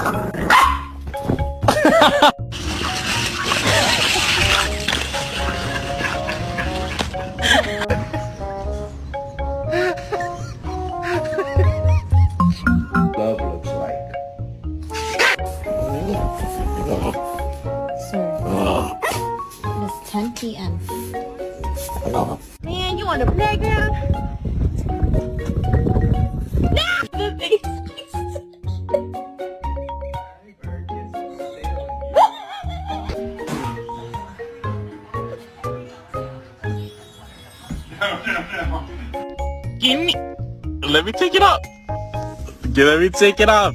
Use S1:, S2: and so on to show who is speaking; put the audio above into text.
S1: Love looks like.
S2: So, it's 10 p.m.
S3: Man, you on the playground?
S4: Give me. Let me take it up. Let me take it off.